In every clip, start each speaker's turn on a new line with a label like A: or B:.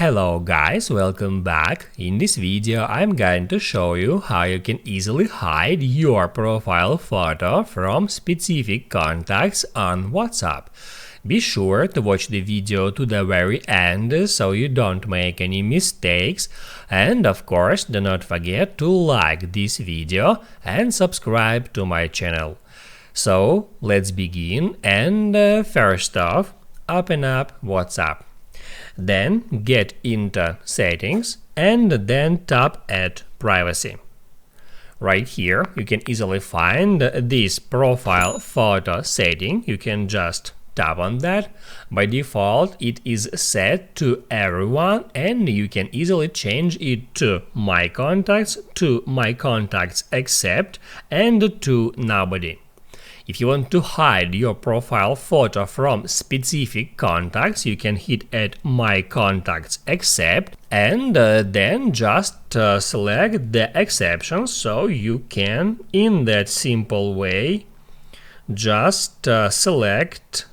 A: Hello guys, welcome back. In this video I'm going to show you how you can easily hide your profile photo from specific contacts on WhatsApp. Be sure to watch the video to the very end so you don't make any mistakes, and of course do not forget to like this video and subscribe to my channel. So let's begin, and first off, open up WhatsApp. Then get into Settings and then tap at Privacy. Right here you can easily find this profile photo setting. You can just tap on that. By default it is set to everyone, and you can easily change it to My Contacts, to My Contacts Except, and to Nobody. If you want to hide your profile photo from specific contacts, you can hit at My Contacts Except and then just select the exceptions, so you can, in that simple way, just select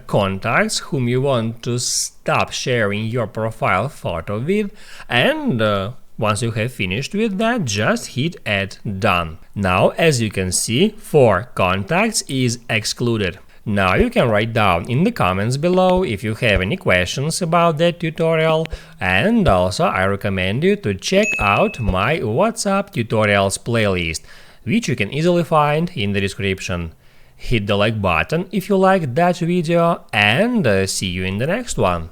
A: contacts whom you want to stop sharing your profile photo with, and once you have finished with that, just hit at Done. Now, as you can see, 4 contacts is excluded. Now you can write down in the comments below if you have any questions about that tutorial, and also I recommend you to check out my WhatsApp tutorials playlist, which you can easily find in the description. Hit the like button if you liked that video, and see you in the next one.